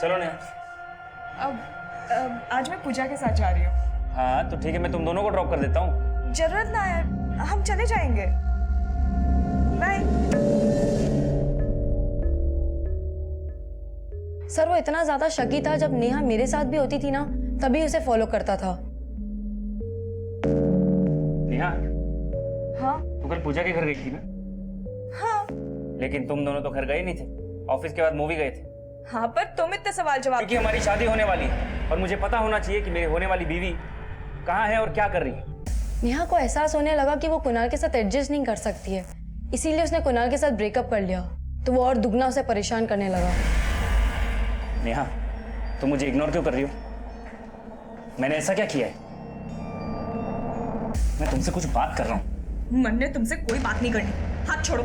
चलो नेहा। अब आज मैं पूजा के साथ जा रही हूँ। हाँ तो ठीक है, मैं तुम दोनों को ड्रॉप कर देता हूँ। जरूरत ना है, हम चले जाएंगे। बाय। सर वो इतना ज्यादा शकी था, जब नेहा मेरे साथ भी होती थी ना तभी उसे फॉलो करता था। नेहा, हाँ तू कल पूजा के घर गई थी ना? हाँ लेकिन तुम दोनों तो घर गए नहीं थे, ऑफिस के बाद मूवी गए थे। हाँ, पर तुम इतने सवाल जवाब। क्योंकि हमारी शादी होने वाली है और मुझे पता होना चाहिए कि मेरी होने वाली बीवी कहाँ है और क्या कर रही है। नेहा को एहसास होने लगा कि वो कुणाल के साथ एडजस्ट नहीं कर सकती है, इसीलिए उसने कुणाल के साथ ब्रेकअप कर लिया। तो वो और दुगना उसे परेशान करने लगा। नेहा, तुम मुझे इग्नोर क्यों कर रही हो? मैंने ऐसा क्या किया है? मैं तुमसे कुछ बात कर रहा हूँ। मन ने तुमसे कोई बात नहीं करनी। हाथ छोड़ो।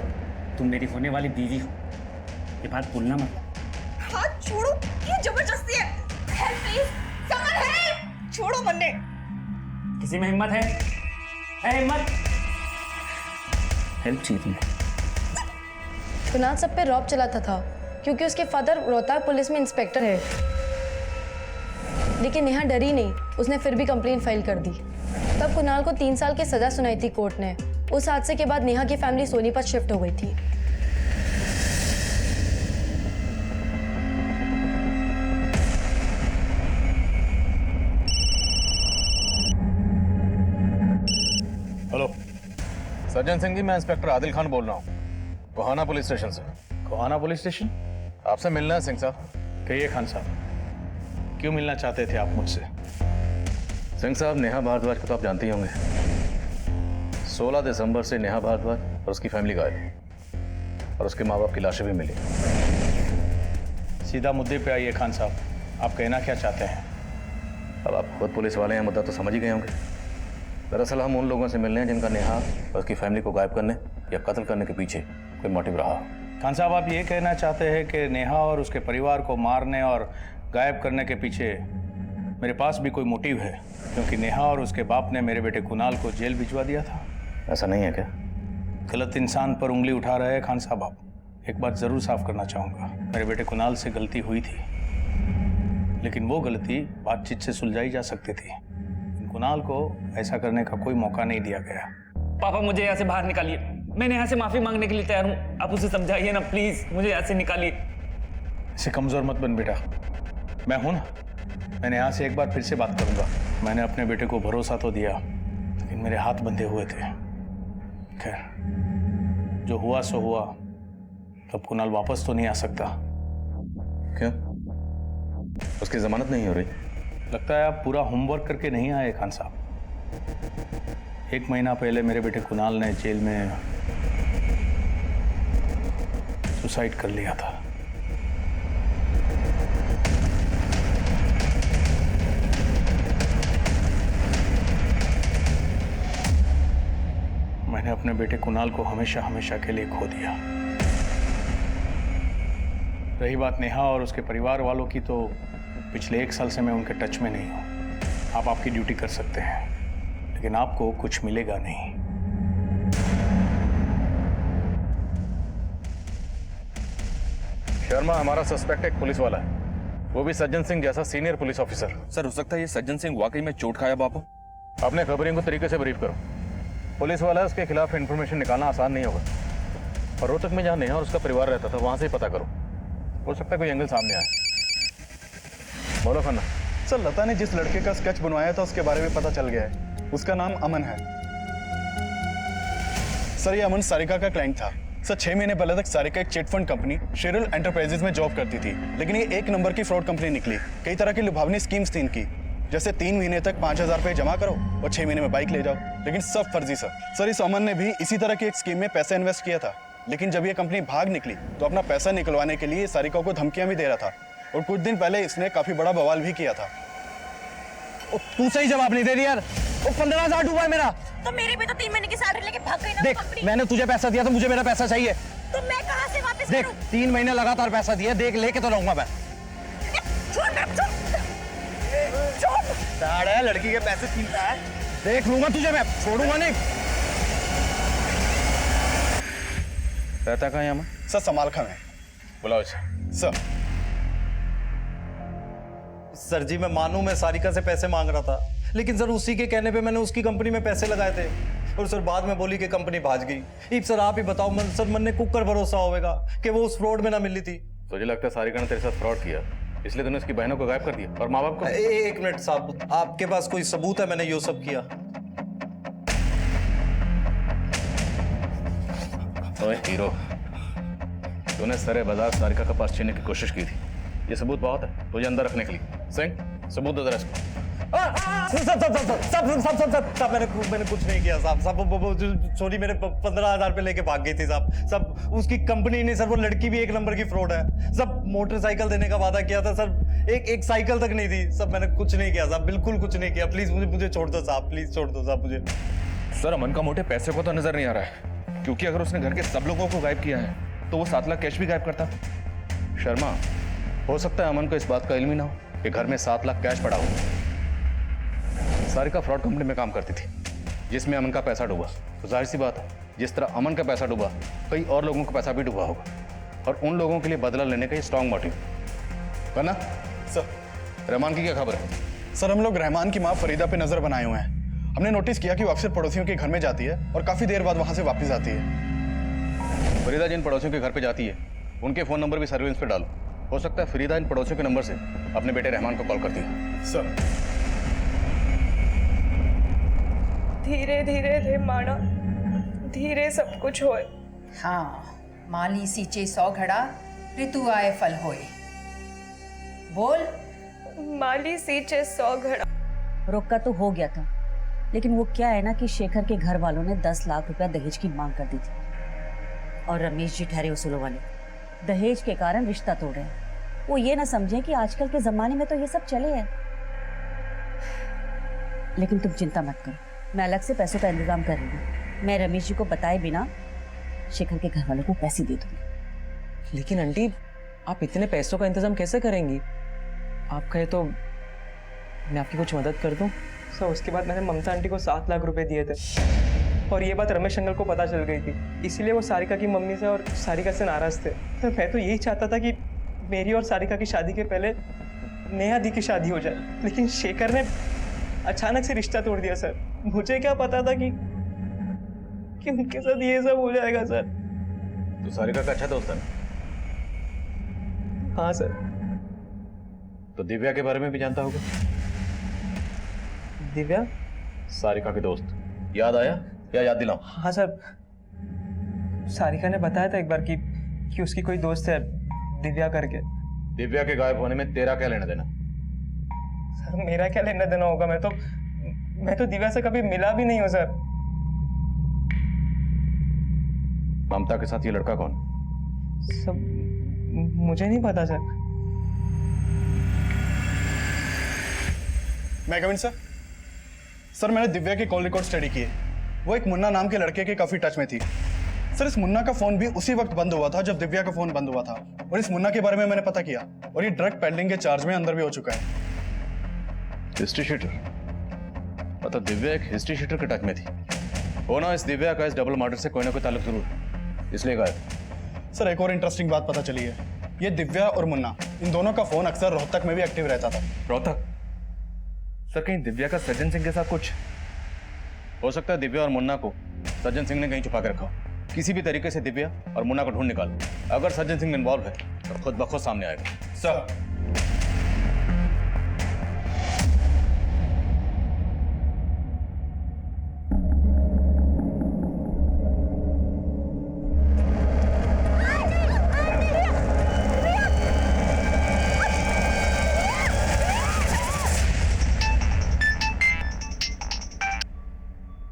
तुम मेरी होने वाली बीवी हो, ये बात भूलना मत। हाथ छोड़ो, ये जबरदस्ती है। Help please, someone help. छोड़ो मन्ने। किसी में हिम्मत है? हिम्मत? हेल्प चाहिए तुम्हें? कुणाल सब पे रौब चलाता था क्योंकि उसके फादर रोहतक पुलिस में इंस्पेक्टर है। लेकिन नेहा डरी नहीं, उसने फिर भी कंप्लेंट फाइल कर दी। तब कुणाल को 3 साल की सजा सुनाई थी कोर्ट ने। उस हादसे के बाद नेहा की फैमिली सोनीपत शिफ्ट हो गई थी। हेलो सज्जन सिंह जी, मैं इंस्पेक्टर आदिल खान बोल रहा हूँ, कोहाना पुलिस स्टेशन से। कोहाना पुलिस स्टेशन? आपसे मिलना है सिंह साहब। कहिए खान साहब, क्यों मिलना चाहते थे आप मुझसे? सिंह साहब, नेहा भारद्वाज को तो आप जानते ही होंगे। 16 दिसंबर से नेहा भारद्वाज और उसकी फैमिली गायब है और उसके माँ बाप की लाशें भी मिली। सीधा मुद्दे पे आइए खान साहब, आप कहना क्या चाहते हैं? अब आप खुद पुलिस वाले हैं, मुद्दा तो समझ ही गए होंगे। दरअसल हम उन लोगों से मिलने हैं जिनका नेहा और उसकी फैमिली को गायब करने या कत्ल करने के पीछे कोई मोटिव रहा। खान साहब, आप ये कहना चाहते हैं कि नेहा और उसके परिवार को मारने और गायब करने के पीछे मेरे पास भी कोई मोटिव है, क्योंकि नेहा और उसके बाप ने मेरे बेटे कुणाल को जेल भिजवा दिया था? ऐसा नहीं है क्या? गलत इंसान पर उंगली उठा रहे हैं खान साहब आप। एक बात ज़रूर साफ करना चाहूँगा, मेरे बेटे कुणाल से गलती हुई थी, लेकिन वो गलती बातचीत से सुलझाई जा सकती थी। कुणाल को ऐसा करने का कोई मौका नहीं दिया गया। पापा, मुझे यहाँ से बाहर निकालिए। मैंने यहाँ से माफी मांगने के लिए तैयार हूँ, आप उसे समझाइए ना प्लीज, मुझे यहाँ से निकालिए। इसे कमजोर मत बन बेटा, मैं हूं ना। मैंने यहाँ से एक बार फिर से बात करूंगा। मैंने अपने बेटे को भरोसा तो दिया, लेकिन मेरे हाथ बंधे हुए थे। खैर, जो हुआ सो हुआ। तब कुणाल वापस तो नहीं आ सकता। क्यों? उसकी जमानत नहीं हो रही? लगता है आप पूरा होमवर्क करके नहीं आए खान साहब। 1 महीना पहले मेरे बेटे कुणाल ने जेल में सुसाइड कर लिया था। मैंने अपने बेटे कुणाल को हमेशा हमेशा के लिए खो दिया। रही बात नेहा और उसके परिवार वालों की, तो पिछले 1 साल से मैं उनके टच में नहीं हूं। आप आपकी ड्यूटी कर सकते हैं, लेकिन आपको कुछ मिलेगा नहीं। शर्मा हमारा सस्पेक्ट एक पुलिस वाला है, वो भी सज्जन सिंह जैसा सीनियर पुलिस ऑफिसर। सर, हो सकता है ये सज्जन सिंह वाकई में चोट खाया बापू। अपने खबरियों को तरीके से ब्रीफ करो। पुलिस वाला है, उसके खिलाफ इंफॉर्मेशन निकालना आसान नहीं होगा। और रोहतक में जहाँ नेहा और उसका परिवार रहता था वहां से ही पता करो, हो सकता है कोई एंगल सामने आए। बोलो खन्ना। सर, लता ने जिस लड़के का स्केच बनवाया था उसके बारे में पता चल गया है। उसका नाम अमन है। सर, ये अमन सारिका का क्लाइंट था। सर, 6 महीने पहले तक सारिका एक chit fund company Cheryl enterprises में जॉब करती थी, लेकिन ये 1 नंबर की फ्रॉड कंपनी निकली। कई तरह की लुभावनी स्कीम्स थी इनकी, जैसे 3 महीने तक 5000 रुपये जमा करो और 6 महीने में बाइक ले जाओ, लेकिन सब फर्जी सर। इस अमन ने भी इसी तरह की एक स्कीम में पैसा इन्वेस्ट किया था, लेकिन जब ये कंपनी भाग निकली तो अपना पैसा निकलवाने के लिए सारिका को धमकियां भी दे रहा था, और कुछ दिन पहले इसने काफी बड़ा बवाल भी किया था। तू सही जवाब नहीं दे रही यार। 15,000 डूबा है मेरा। तो मेरी भी तो 3 महीने की सैलरी लेके भाग गई ना। देख, मैंने तुझे पैसा दिया तो मुझे मेरा पैसा चाहिए। तो मैं कहां से वापस देख, 3 महीने लगातार पैसा दिया, देख लेके तो रहूंगा मैं। साड़ा लड़की के पैसे छीनता है। देख लूंगा तुझे, मैं छोड़ूंगा नहीं। रहता कहाँ है अमन? सर, समालखा में। बुलाओ इसे। सर, सर जी मैं मानूं मैं सारिका से पैसे मांग रहा था, लेकिन सर उसी के कहने पे मैंने उसकी कंपनी में पैसे लगाए थे और सर बाद में बोली कि कंपनी भाग गई। अब सर आप ही बताओ सर मन ने कुकर भरोसा होगा कि वो उस फ्रॉड में ना मिली थी। तुझे लगता है सारिका ने तेरे साथ फ्रॉड किया, इसलिए तूने उसकी बहनों को गायब कर दिया और माँ बाप को? एक मिनट साहब, आपके पास कोई सबूत है मैंने ये सब किया? ओए हीरो, तूने सरे बाजार सारिका का पर्स छीनने की कोशिश की थी, ये सबूत बहुत है तुझे अंदर रखने के लिए। सिंह सबूत दो जरा इसको। साहब मैंने कुछ नहीं किया साहब। सोनी मेरे 15,000 पे लेके भाग गई थी साहब। उसकी कंपनी नहीं सर, वो लड़की भी एक नंबर की फ्रॉड है। सब मोटरसाइकिल देने का वादा किया था सर, एक साइकिल तक नहीं दी। सब मैंने कुछ नहीं किया साहब, बिल्कुल कुछ नहीं किया। प्लीज मुझे छोड़ दो साहब, प्लीज छोड़ दो साहब मुझे। सर अमन का मोटे पैसे को तो नजर नहीं आ रहा है, क्योंकि अगर उसने घर के सब लोगों को गायब किया है तो वो 7 लाख कैश भी गायब करता। शर्मा, हो सकता है अमन को इस बात का इल्म ही ना हो कि घर में 7 लाख कैश पड़ा हो। सारिका फ्रॉड कंपनी में काम करती थी जिसमें अमन का पैसा डूबा, तो जाहिर सी बात है जिस तरह अमन का पैसा डूबा कई और लोगों का पैसा भी डूबा होगा, और उन लोगों के लिए बदला लेने का ये स्ट्रॉन्ग मोटिव। वरना सर रहमान की क्या खबर है? सर हम लोग रहमान की माँ फरीदा पे नजर बनाए हुए हैं। हमने नोटिस किया कि वो अक्सर पड़ोसियों के घर में जाती है और काफी देर बाद वहां से वापस आती है। फरीदा जिन पड़ोसियों के घर पे जाती है उनके फोन नंबर भी सर्विलेंस पे डालो। हो सकता है फरीदा इन पड़ोसियों के नंबर से अपने बेटे रहमान को कॉल करती है। सर धीरे धीरे रे माना, धीरे सब कुछ होए। हाँ, माली सींचे 100 घड़ा, ऋतु आए फल होए। बोल। माली सींचे 100 घड़ा। रोका तो हो गया था, लेकिन वो क्या है ना कि शेखर के घर वालों ने 10 लाख रुपया दहेज की मांग कर दी थी और रमेश जी ठहरे उसूलों वाले दहेज के कारण रिश्ता तोड़े हैं। वो ये ना समझे कि आजकल के जमाने में तो ये सब चले हैं। लेकिन तुम चिंता मत करो, मैं अलग से पैसों का इंतजाम कर रही हूँ। मैं रमेश जी को बताए बिना शेखर के घर वालों को पैसे दे दूंगी। लेकिन आंटी, आप इतने पैसों का इंतजाम कैसे करेंगी? आप कहे तो मैं आपकी कुछ मदद कर दूं? सर उसके बाद मैंने ममता आंटी को 7 लाख रुपए दिए थे और ये बात रमेश अंकल को पता चल गई थी, इसीलिए वो सारिका की मम्मी से और सारिका से नाराज थे। तो मैं तो यही चाहता था कि मेरी और सारिका की शादी के पहले नेहा दी की शादी हो जाए, लेकिन शेखर ने अचानक से रिश्ता तोड़ दिया सर। मुझे क्या पता था कि उनके साथ ये सब हो जाएगा सर। तो सारिका का अच्छा दोस्त है ना? हाँ सर। तो दिव्या के बारे में भी जानता होगा? दिव्या? सारिका के दोस्त, याद आया या याद दिलाऊं? हाँ सर, सारिका ने बताया था एक बार कि उसकी कोई दोस्त है दिव्या करके। दिव्या के गायब होने में तेरा क्या लेना देना? सर मेरा क्या लेना देना होगा, मैं तो दिव्या से कभी मिला भी नहीं हूँ सर। ममता के साथ ये लड़का कौन? सब मुझे नहीं पता सर। मैं कमिन सर? सर मैंने दिव्या के कॉल रिकॉर्ड स्टडी किए। वो एक मुन्ना नाम के लड़के के काफी टच में थी। सर इस मुन्ना का फोन भी उसी वक्त बंद हुआ था जब दिव्या का फोन बंद हुआ था, और इस मुन्ना के बारे में मैंने पता किया और ये ड्रग पेडलिंग के चार्ज में अंदर भी हो चुका है। History sheeter? मतलब दिव्या एक हिस्ट्री शीटर के टच में थी। होना इस दिव्या का इस डबल मर्डर से कोई ना कोई ताल्लुक जरूर है, इसलिए गायब। सर एक और इंटरेस्टिंग बात पता चली है, ये दिव्या और मुन्ना इन दोनों का फोन अक्सर रोहतक में भी एक्टिव रहता था। रोहतक? सर कहीं दिव्या का सज्जन सिंह के साथ कुछ? हो सकता है दिव्या और मुन्ना को सज्जन सिंह ने कहीं छुपा कर रखा हो। किसी भी तरीके से दिव्या और मुन्ना को ढूंढ निकालो। अगर सज्जन सिंह इन्वॉल्व है तो खुद ब खुद सामने आएगा। सर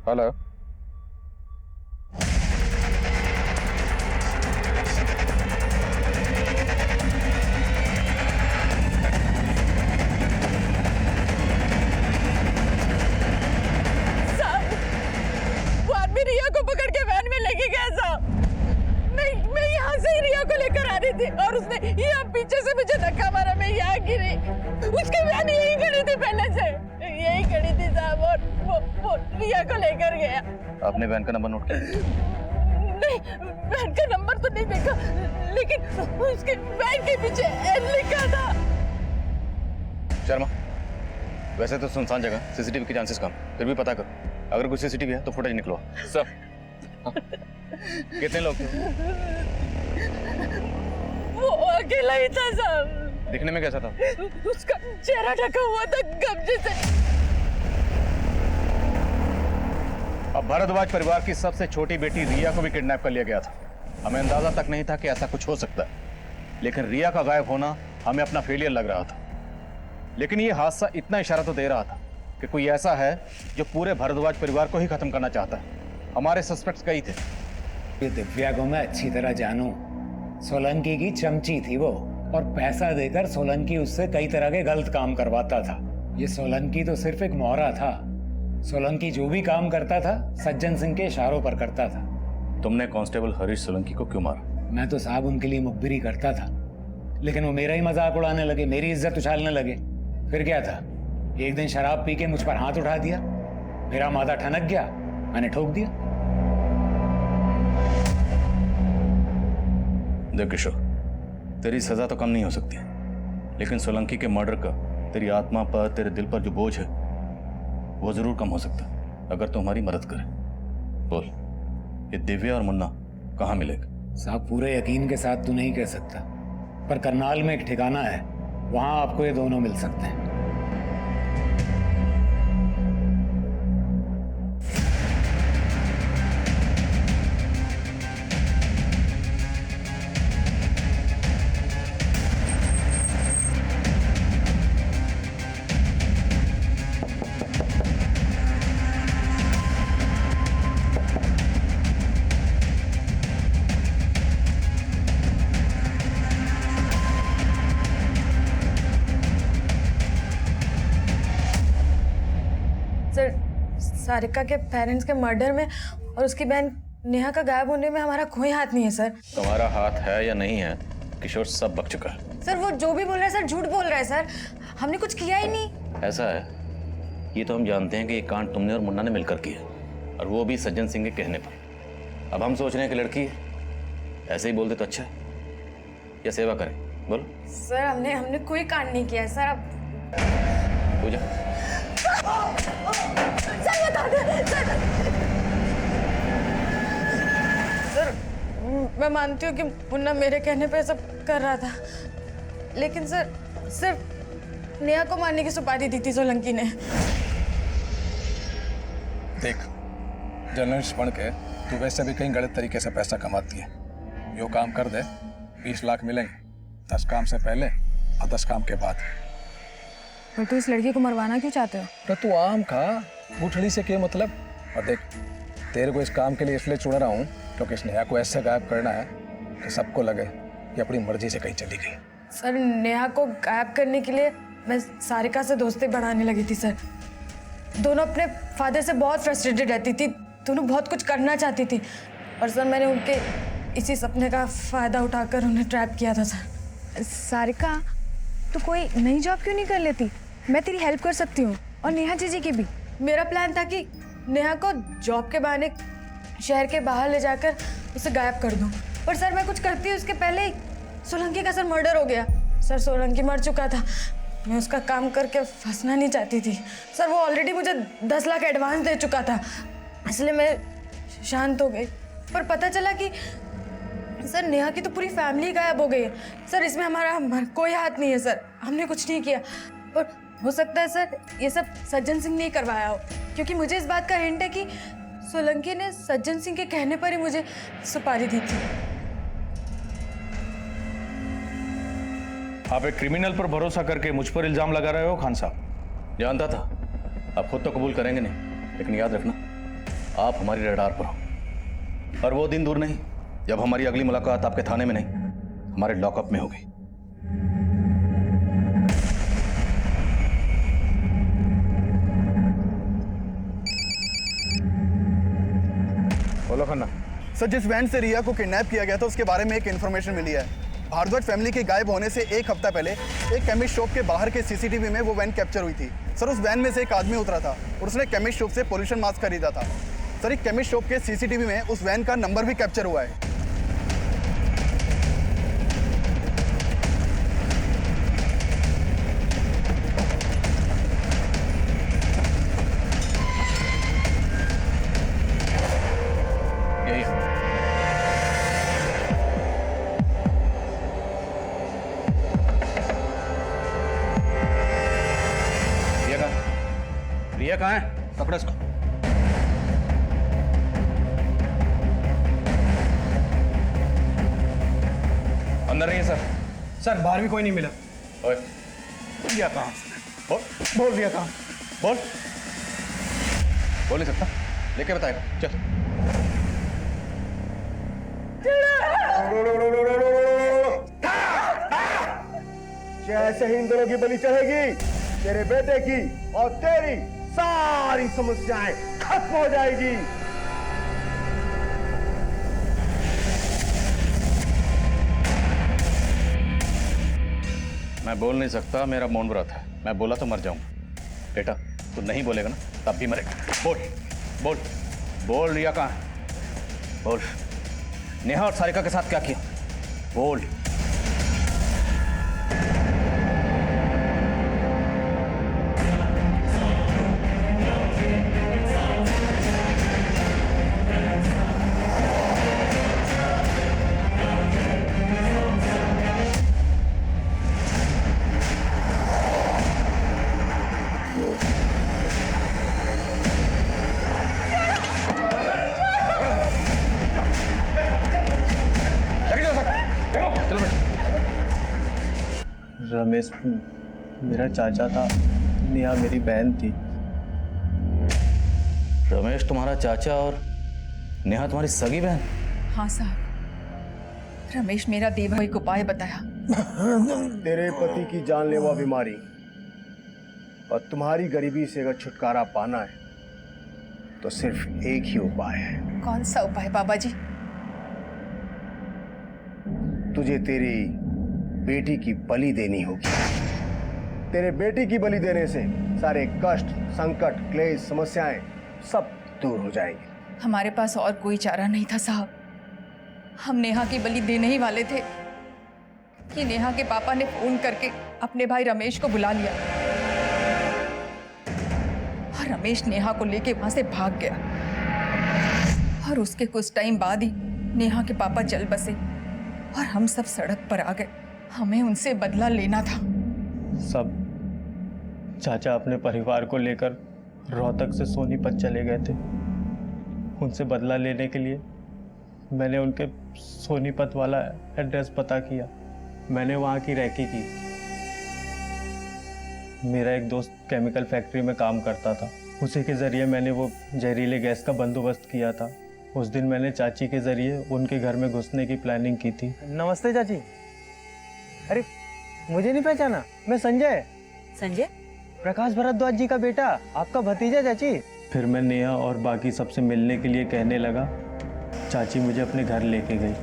हेलो, रिया को पकड़ के वैन में लेके गया साहब। मैं यहाँ से ही रिया को लेकर आ रही थी और उसने यहाँ पीछे से मुझे धक्का मारा, मैं यहाँ गिरी। उसकी वैन यही खड़ी थी, पहले से यही खड़ी थी साहब, और वो रिया को लेकर गया। आपने वैन का नंबर नोट किया? नहीं, वैन का नंबर तो नहीं देखा, लेकिन उसके वैन के पीछे एल लिखा था। शर्मा, वैसे तो सुनसान जगह, सीसीटीवी के चांसेस कम, फिर भी पता करो। अगर कोई सीसीटीवी है तो फुटेज निकलो। सर कितने लोग थे? वो अकेला ही था साहब। दिखने में कैसा था? उसका चेहरा ढका हुआ था कब्जे से। अब भारद्वाज परिवार की सबसे छोटी बेटी रिया को भी किडनैप कर लिया गया था। हमें अंदाजा तक नहीं था कि ऐसा कुछ हो सकता है, लेकिन रिया का गायब होना हमें अपना फेलियर लग रहा था। लेकिन ये हादसा इतना इशारा तो दे रहा था कि कोई ऐसा है जो पूरे भारद्वाज परिवार को ही खत्म करना चाहता है। हमारे सस्पेक्ट्स कई थे। ये दिव्या को मैं अच्छी तरह जानूं। सोलंकी की चमची थी वो, और पैसा देकर सोलंकी उससे कई तरह के गलत काम करवाता था। ये सोलंकी तो सिर्फ एक मोहरा था। सोलंकी जो भी काम करता था सज्जन सिंह के इशारों पर करता था। तुमने कांस्टेबल हरीश सोलंकी को क्यों मारा? मैं तो साहब उनके लिए मुखबिरी करता था, लेकिन वो मेरा ही मजाक उड़ाने लगे, मेरी इज्जत उछालने लगे। फिर क्या था, एक दिन शराब पी के मुझ पर हाथ उठा दिया, मेरा माथा ठनक गया, मैंने ठोक दिया। देख किशोर, तेरी सजा तो कम नहीं हो सकती, लेकिन सोलंकी के मर्डर का तेरी आत्मा पर, तेरे दिल पर जो बोझ है वो जरूर कम हो सकता है अगर तू हमारी मदद करे। बोल, ये दिव्या और मुन्ना कहाँ मिलेगा? साहब पूरे यकीन के साथ तो नहीं कह सकता, पर करनाल में एक ठिकाना है, वहां आपको ये दोनों मिल सकते हैं। सारिका के पेरेंट्स के मर्डर में और उसकी बहन नेहा का गायब होने में हमारा कोई हाथ नहीं है सर। तुम्हारा हाथ है या नहीं है, किशोर सब बक चुका है। सर वो जो भी बोल रहा है सर, झूठ बोल रहा है सर, हमने कुछ किया ही नहीं। ऐसा है, ये तो हम जानते हैं कि ये कांड तुमने और मुन्ना ने मिलकर किया, और वो भी सज्जन सिंह के कहने पर। अब हम सोच रहे हैं कि लड़की है, ऐसे ही बोल दे तो अच्छा है, या सेवा करें? बोलो। सर हमने कोई कांड नहीं किया है सर। अब पूजा, सर बता दे सर, मैं मानती हूँ कि मुन्ना मेरे कहने पे सब कर रहा था, लेकिन सर सिर्फ नेहा को मारने की सुपारी दी थी सोलंकी ने। देख, जर्नलिस्ट बन के तू वैसे भी कहीं गलत तरीके से पैसा कमाती है। यो काम कर दे, 20 लाख मिलेंगे, 10 काम से पहले और 10 काम के बाद। पर तू इस लड़की को मरवाना क्यों चाहते हो? तो तू आम खा, बूठड़ी से क्या मतलब? और देख, तेरे को इस काम के लिए इसलिए चुन रहा हूँ क्योंकि इस नेहा को ऐसे गायब करना है कि सबको लगे कि अपनी मर्जी से कहीं चली गई। सर नेहा को गायब करने के लिए मैं सारिका से दोस्ती बढ़ाने लगी थी सर। दोनों अपने फादर से बहुत फ्रस्ट्रेटेड रहती थी, दोनों बहुत कुछ करना चाहती थी, और सर मैंने उनके इसी सपने का फ़ायदा उठाकर उन्हें ट्रैप किया था सर। सारिका, तू कोई नई जॉब क्यों नहीं कर लेती? मैं तेरी हेल्प कर सकती हूँ, और नेहा जीजी की भी। मेरा प्लान था कि नेहा को जॉब के बहाने शहर के बाहर ले जाकर उसे गायब कर दूं, पर सर मैं कुछ करती उसके पहले ही सोलंकी का सर मर्डर हो गया। सर सोलंकी मर चुका था, मैं उसका काम करके फंसना नहीं चाहती थी सर। वो ऑलरेडी मुझे 10 लाख एडवांस दे चुका था, इसलिए मैं शांत हो गई। पर पता चला कि सर नेहा की तो पूरी फैमिली गायब हो गई है सर। इसमें हमारा कोई हाथ नहीं है सर, हमने कुछ नहीं किया। पर हो सकता है सर ये सब सज्जन सिंह ने ही करवाया हो, क्योंकि मुझे इस बात का हिंट है कि सोलंकी ने सज्जन सिंह के कहने पर ही मुझे सुपारी दी थी। आप एक क्रिमिनल पर भरोसा करके मुझ पर इल्जाम लगा रहे हो खान साहब? जानता था, आप खुद तो कबूल करेंगे नहीं, लेकिन याद रखना आप हमारी रडार पर हो, और वो दिन दूर नहीं जब हमारी अगली मुलाकात आपके थाने में नहीं, हमारे लॉकअप में होगी। बोलो खन्ना। सर जिस वैन से रिया को किडनैप किया गया था उसके बारे में एक इन्फॉर्मेशन मिली है। भारद्वाज फैमिली के गायब होने से एक हफ्ता पहले एक केमिस्ट शॉप के बाहर के सीसीटीवी में वो वैन कैप्चर हुई थी। सर उस वैन में से एक आदमी उतरा था और उसने केमिस्ट शॉप से पोल्यूशन मास्क खरीदा था। सर एक केमिस्ट शॉप के सीसीटीवी में उस वैन का नंबर भी कैप्चर हुआ है। रिया कहाँ है? पकड़ो इसको। अंदर नहीं है सर। सर बाहर भी कोई नहीं मिला। ओए, रिया कहाँ? बोल रिया कहाँ? बोल। बोल नहीं सकता, लेके बताएगा। चल। जैसे ही इन दोनों की बलि चढ़ेगी, तेरे बेटे की और तेरी सारी समस्याएं खत्म हो जाएगी। मैं बोल नहीं सकता, मेरा मौन व्रत है। मैं बोला तो मर जाऊंगा। बेटा तू नहीं बोलेगा ना, तब भी मरेगा। बोल बोल बोल, रिया कहाँ है? बोल। नेहा और सारिका के साथ क्या किया? बोल। रमेश मेरा चाचा था, नेहा मेरी बहन थी। रमेश तुम्हारा चाचा और नेहा तुम्हारी सगी बहन? हाँ साहब, रमेश मेरा देवा एक उपाय बताया। तेरे पति की जानलेवा बीमारी और तुम्हारी गरीबी से अगर छुटकारा पाना है तो सिर्फ एक ही उपाय है। कौन सा उपाय बाबा जी? तुझे तेरी बेटी की बलि देनी होगी। तेरे बेटी की बलि देने से सारे कष्ट, संकट, क्लेश, समस्याएं सब दूर हो जाएंगे। हमारे पास और कोई चारा नहीं था साहब। हम नेहा की बलि देने ही वाले थे कि नेहा के पापा ने फोन करके अपने भाई रमेश को बुला लिया और रमेश नेहा को लेके वहां से भाग गया। और उसके कुछ टाइम बाद ही नेहा के पापा चल बसे और हम सब सड़क पर आ गए। हमें उनसे बदला लेना था। सब चाचा अपने परिवार को लेकर रोहतक से सोनीपत चले गए थे। उनसे बदला लेने के लिए मैंने उनके सोनीपत वाला एड्रेस पता किया। मैंने वहाँ की रैकी की। मेरा एक दोस्त केमिकल फैक्ट्री में काम करता था, उसी के ज़रिए मैंने वो जहरीले गैस का बंदोबस्त किया था। उस दिन मैंने चाची के ज़रिए उनके घर में घुसने की प्लानिंग की थी। नमस्ते चाची। अरे मुझे नहीं पहचाना? मैं संजय। संजय? प्रकाश भारद्वाज जी का बेटा, आपका भतीजा चाची। फिर मैं नेहा और बाकी सबसे मिलने के लिए कहने लगा। चाची मुझे अपने घर लेके गई।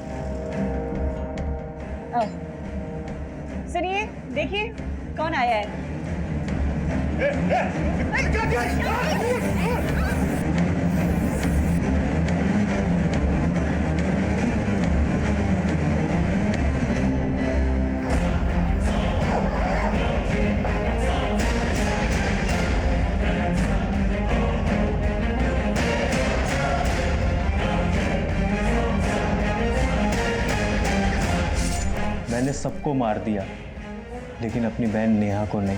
सुनिए, देखिए कौन आया है। मैंने सबको मार दिया, लेकिन अपनी बहन नेहा को नहीं।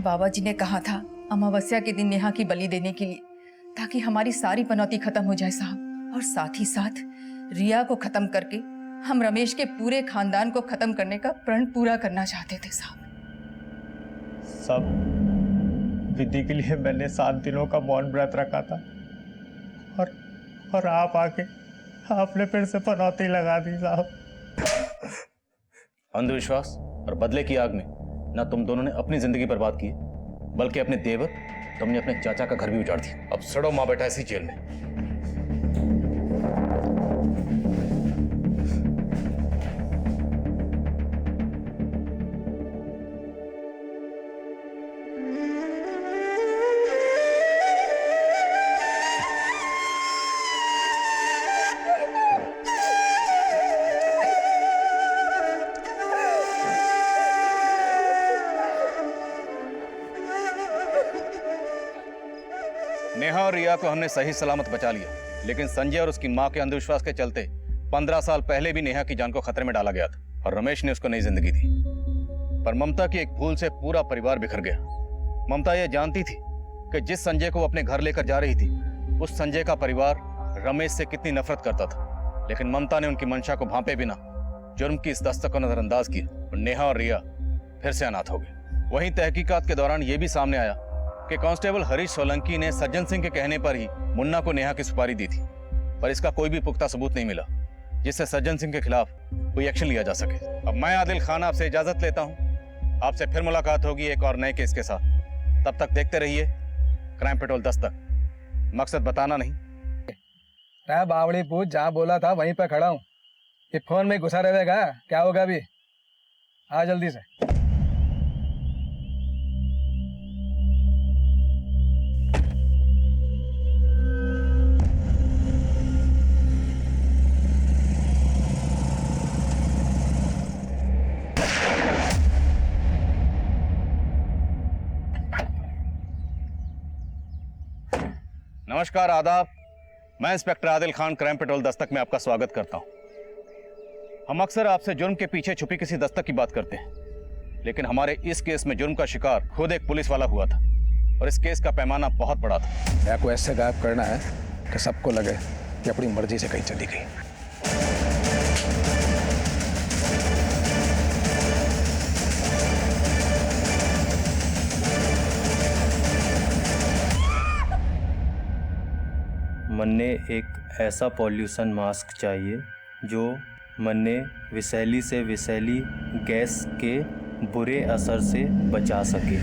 बाबा जी ने कहा था अमावस्या के दिन नेहा की बलि देने के लिए, ताकि हमारी सारी पनौती खत्म हो जाए साहब। और साथ ही साथ रिया को खत्म करके हम रमेश के पूरे खानदान को खत्म करने का प्रण पूरा करना चाहते थे साहब। सब विधि के लिए मैंने 7 दिनों का मौन व्रत रखा था और आप आके आपने फिर से पनौती लगा दी साहब। अंधविश्वास और बदले की आग में ना तुम दोनों ने अपनी जिंदगी बर्बाद की, बल्कि अपने देवर तुमने अपने चाचा का घर भी उजाड़ दिया। अब सड़ो माँ बेटा इसी जेल में। नेहा और रिया को हमने सही सलामत बचा लिया, लेकिन संजय और उसकी मां के अंधविश्वास के चलते 15 साल पहले भी नेहा की जान को खतरे में डाला गया था और रमेश ने उसको नई जिंदगी दी। पर ममता की एक भूल से पूरा परिवार बिखर गया ममता यह जानती थी कि जिस संजय को वो अपने घर लेकर जा रही थी उस संजय का परिवार रमेश से कितनी नफरत करता था, लेकिन ममता ने उनकी मंशा को भांपे बिना जुर्म की इस दस्तक को नजरअंदाज किया और नेहा और रिया फिर से अनाथ हो गए। वहीं तहकीकात के दौरान यह भी सामने आया कि कांस्टेबल हरीश सोलंकी ने सज्जन सिंह के कहने पर ही मुन्ना को नेहा की सुपारी दी थी, पर इसका कोई भी पुख्ता सबूत नहीं मिला जिससे सज्जन सिंह के खिलाफ कोई एक्शन लिया जा सके। अब मैं आदिल खान आपसे इजाजत लेता हूँ, आपसे फिर मुलाकात होगी एक और नए केस के साथ। तब तक देखते रहिए क्राइम पेट्रोल दस्तक, मकसद बताना नहीं। मैं बावड़ी पूछ जहाँ बोला था वहीं पर खड़ा हूँ। ये फोन में घुसा रहेगा, क्या होगा अभी? आ जल्दी से। नमस्कार, आदाब। मैं inspector Adil Khan crime petrol Dastak में आपका स्वागत करता हूं। हम अक्सर आपसे जुर्म के पीछे छुपी किसी दस्तक की बात करते हैं, लेकिन हमारे इस केस में जुर्म का शिकार खुद एक पुलिस वाला हुआ था और इस केस का पैमाना बहुत बड़ा था। या को ऐसे गायब करना है कि सबको लगे कि अपनी मर्जी से कहीं चली गई। मन्ने एक ऐसा पॉल्यूशन मास्क चाहिए जो मन्ने विषैली से विषैली गैस के बुरे असर से बचा सके।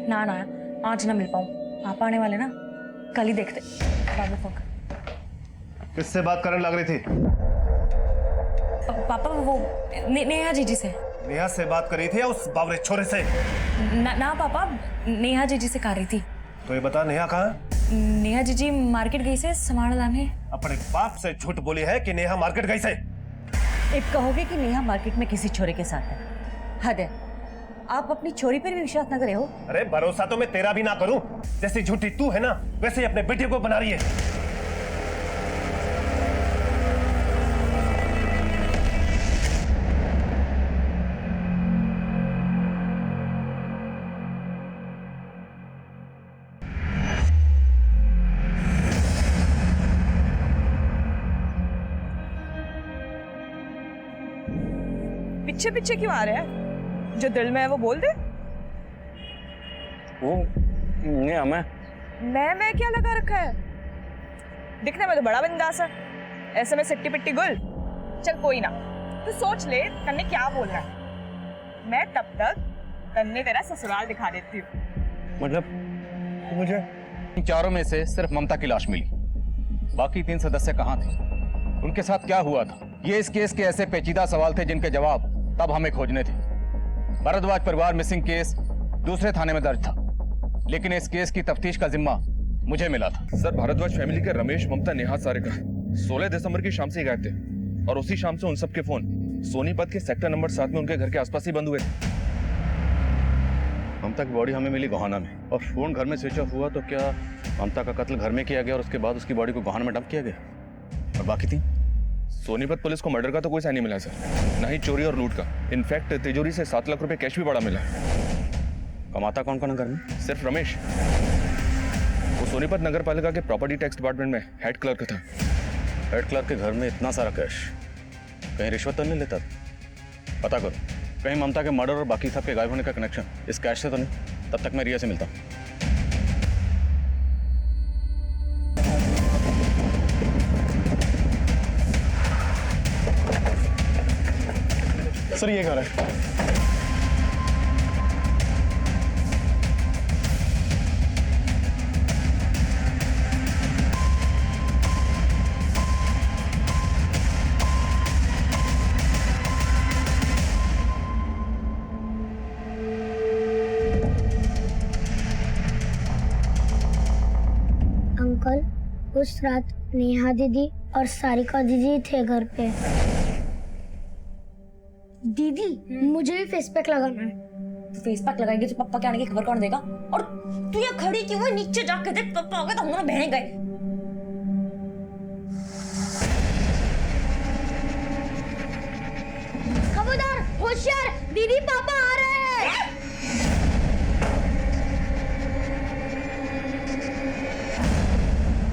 ना आज ना मिल पाऊँ। पापा आने वाले ना, कल ही देखते। बाबू फोन कर। किससे बात करने लग रही थी? पापा वो नेहा जीजी से। नेहा से बात करी थी या उस बावरे छोरे से? ना पापा, नेहा जीजी से कर रही थी। तो ये बता, नेहा कहाँ है? नेहा जीजी मार्केट गई से सामान लाने। अपने बाप से झूठ बोली है कि नेहा मार्केट गई से? एक कहोगे कि नेहा मार्केट में किसी छोरे के साथ है? हद है, आप अपनी छोरी पर भी विश्वास न करे हो। अरे भरोसा तो मैं तेरा भी ना करूं, जैसी झूठी तू है ना वैसे ही अपने बेटे को बना रही है। पीछे पीछे क्यों आ रहा है? जो दिल में है वो बोल दे। वो मैं क्या लगा रखा है? दिखने में तो बड़ा बिंदास है, ऐसे में सिट्टी पिट्टी गुल। चल कोई ना, तू सोच ले तन्ने क्या बोलना है। मैं तब तक तन्ने तेरा ससुराल दिखा देती हूँ। मतलब मुझे इन चारों में से सिर्फ ममता की लाश मिली, बाकी 3 सदस्य कहाँ थे, उनके साथ क्या हुआ था? ये इस केस के ऐसे पेचीदा सवाल थे जिनके जवाब तब हमें खोजने थे। भारद्वाज परिवार मिसिंग केस दूसरे थाने में दर्ज था, लेकिन इस केस की तफ्तीश का जिम्मा मुझे मिला था। सर, भारद्वाज फैमिली के रमेश, ममता, नेहा सारिका 16 दिसंबर की शाम से ही गायब थे और उसी शाम से उन सब के फोन सोनीपत के सेक्टर नंबर 7 में उनके घर के आसपास ही बंद हुए थे। ममता की बॉडी हमें मिली गोहाना में और फोन घर में स्विच ऑफ हुआ, तो क्या ममता का कत्ल घर में किया गया और उसके बाद उसकी बॉडी को गोहाना में डंप किया गया? और बाकी थी सोनीपत पुलिस को मर्डर का तो कोई साइन नहीं मिला सर, ना ही चोरी और लूट का। इनफैक्ट तिजोरी से 7 लाख रुपए कैश भी बड़ा मिला। कमाता कौन कौन घर में? सिर्फ रमेश। वो सोनीपत नगर पालिका के प्रॉपर्टी टैक्स डिपार्टमेंट में हेड क्लर्क था। हेड क्लर्क के घर में इतना सारा कैश, कहीं रिश्वत तो नहीं लेता? पता करो, कहीं ममता के मर्डर और बाकी सब के गायब होने का कनेक्शन इस कैश से तो नहीं। तब तक मैं रिया से मिलता हूँ। सर ये घर है। उस रात नेहा दीदी और सारिका दीदी थे घर पे। दीदी मुझे भी फेस पैक लगाना है। फेस पैक लगाएगी तो पापा के आने की खबर कौन देगा? और तू यहाँ खड़ी क्यों है? नीचे जाके देख, पापा आ गए तो हम दोनों बहने गए। खबरदार, होशियार, दीदी पापा आ रहे हैं।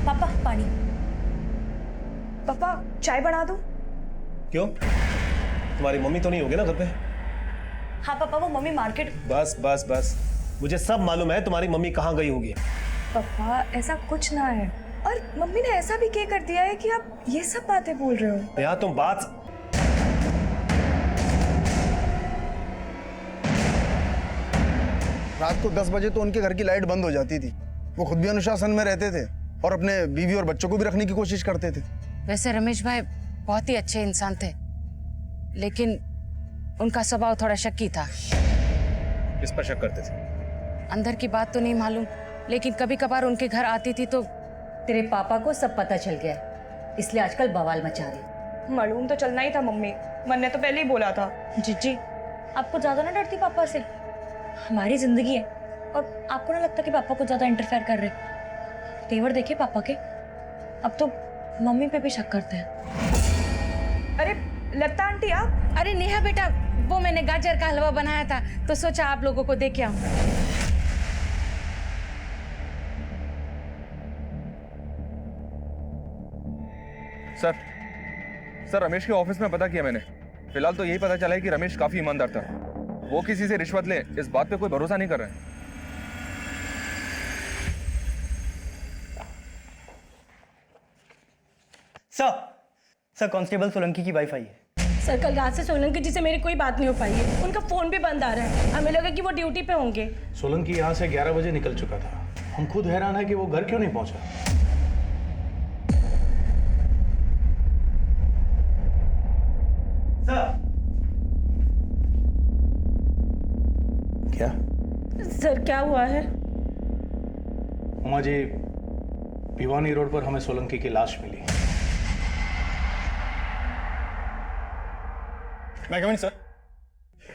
पापा पानी। पापा चाय बना दूं? क्यों, तुम्हारी मम्मी तो नहीं होगी ना घर पे? हाँ पापा, वो मम्मी मार्केट। बस बस बस, मुझे सब मालूम है तुम्हारी मम्मी कहाँ गई होगी। पापा ऐसा कुछ ना है, और मम्मी ने ऐसा भी क्या कर दिया है कि आप ये सब बातें बोल रहे हो? यहाँ तुम बात रात को 10 बजे तो उनके घर की लाइट बंद हो जाती थी। वो खुद भी अनुशासन में रहते थे और अपने बीवी और बच्चों को भी रखने की कोशिश करते थे। वैसे रमेश भाई बहुत ही अच्छे इंसान थे, लेकिन उनका स्वभाव थोड़ा शक्की था। किस पर शक करते थे? अंदर की बात तो नहीं मालूम, लेकिन कभी कभार उनके घर आती थी तो। तेरे पापा को सब पता चल गया, इसलिए आजकल बवाल मचा रही। मालूम तो चलना ही था मम्मी, मन ने तो पहले ही बोला था। जीजी, आपको ज्यादा ना डरती पापा से? हमारी जिंदगी है, और आपको ना लगता कि पापा को ज्यादा इंटरफेयर कर रहे? तेवर देखिए पापा के, अब तो मम्मी पे भी शक करते हैं। अरे लता आंटी आप? अरे नेहा बेटा, वो मैंने गाजर का हलवा बनाया था तो सोचा आप लोगों को दे के आऊं। सर रमेश के ऑफिस में पता किया मैंने। फिलहाल तो यही पता चला है कि रमेश काफी ईमानदार था। वो किसी से रिश्वत ले इस बात पे कोई भरोसा नहीं कर रहे हैं। सर कांस्टेबल सोलंकी की वाइफ आई है। सर कल रात से सोलंकी जी से मेरी कोई बात नहीं हो पाई है। उनका फोन भी बंद आ रहा है, हमें लगा कि वो ड्यूटी पे होंगे। सोलंकी यहाँ से 11 बजे निकल चुका था। हम खुद हैरान है कि वो घर क्यों नहीं पहुंचा। क्या सर क्या हुआ है? उमा जी, भिवानी रोड पर हमें सोलंकी की लाश मिली। मैं कमिंग सर।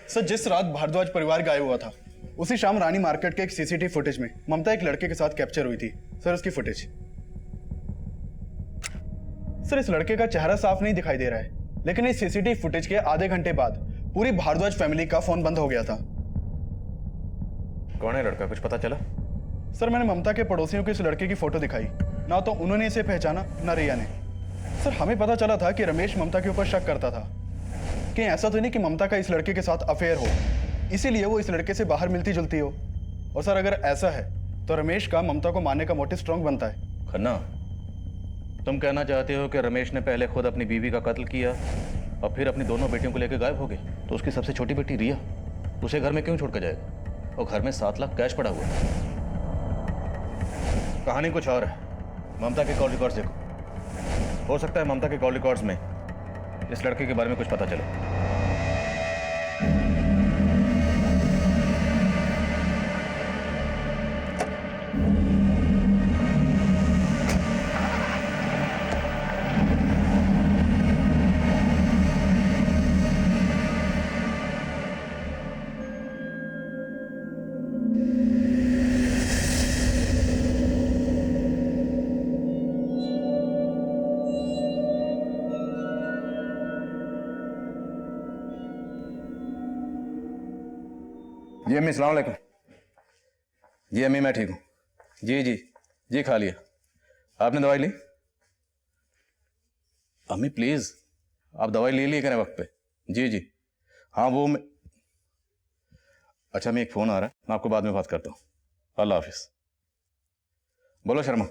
सर जिस रात भारद्वाज परिवार गायब हुआ था, उसी शाम रानी मार्केट के एक सीसीटीवी फुटेज में ममता एक लड़के के साथ कैप्चर हुई थी। सर उसकी फुटेज। सर इस लड़के का चेहरा साफ नहीं दिखाई दे रहा है, लेकिन इस सीसीटीवी फुटेज के आधे घंटे बाद पूरी भारद्वाज फैमिली का फोन बंद हो गया था। कौन है लड़का, कुछ पता चला? सर मैंने ममता के पड़ोसियों को इस लड़के की फोटो दिखाई, ना तो उन्होंने इसे पहचाना ना रिया ने। सर हमें पता चला था कि रमेश ममता के ऊपर शक करता था कि ऐसा तो नहीं कि ममता का इस लड़के के साथ अफेयर हो, इसीलिए वो इस लड़के से बाहर मिलती जुलती हो। और सर अगर ऐसा है तो रमेश का ममता को मारने का मोटिव स्ट्रांग बनता है। खन्ना, तुम कहना चाहते हो कि रमेश ने पहले खुद अपनी बीवी का कत्ल किया और फिर अपनी दोनों बेटियों को लेकर गायब हो गए, तो उसकी सबसे छोटी बेटी रिया उसे घर में क्यों छोड़ कर जाएगा? और घर में 7 लाख कैश पड़ा हुआ है। कहानी कुछ और है। ममता के कॉल रिकॉर्ड्स देखो, हो सकता है ममता के कॉल रिकॉर्ड्स में इस लड़के के बारे में कुछ पता चले। जी अम्मी, सलाम अलैकुम। जी अम्मी मैं ठीक हूँ। जी जी जी खा लिया। आपने दवाई ली? अम्मी प्लीज, आप दवाई ले लिए करें वक्त पे। जी जी हाँ वो मैं। अच्छा मैं एक फ़ोन आ रहा है, मैं आपको बाद में बात करता हूँ। अल्लाह हाफिज़। बोलो शर्मा।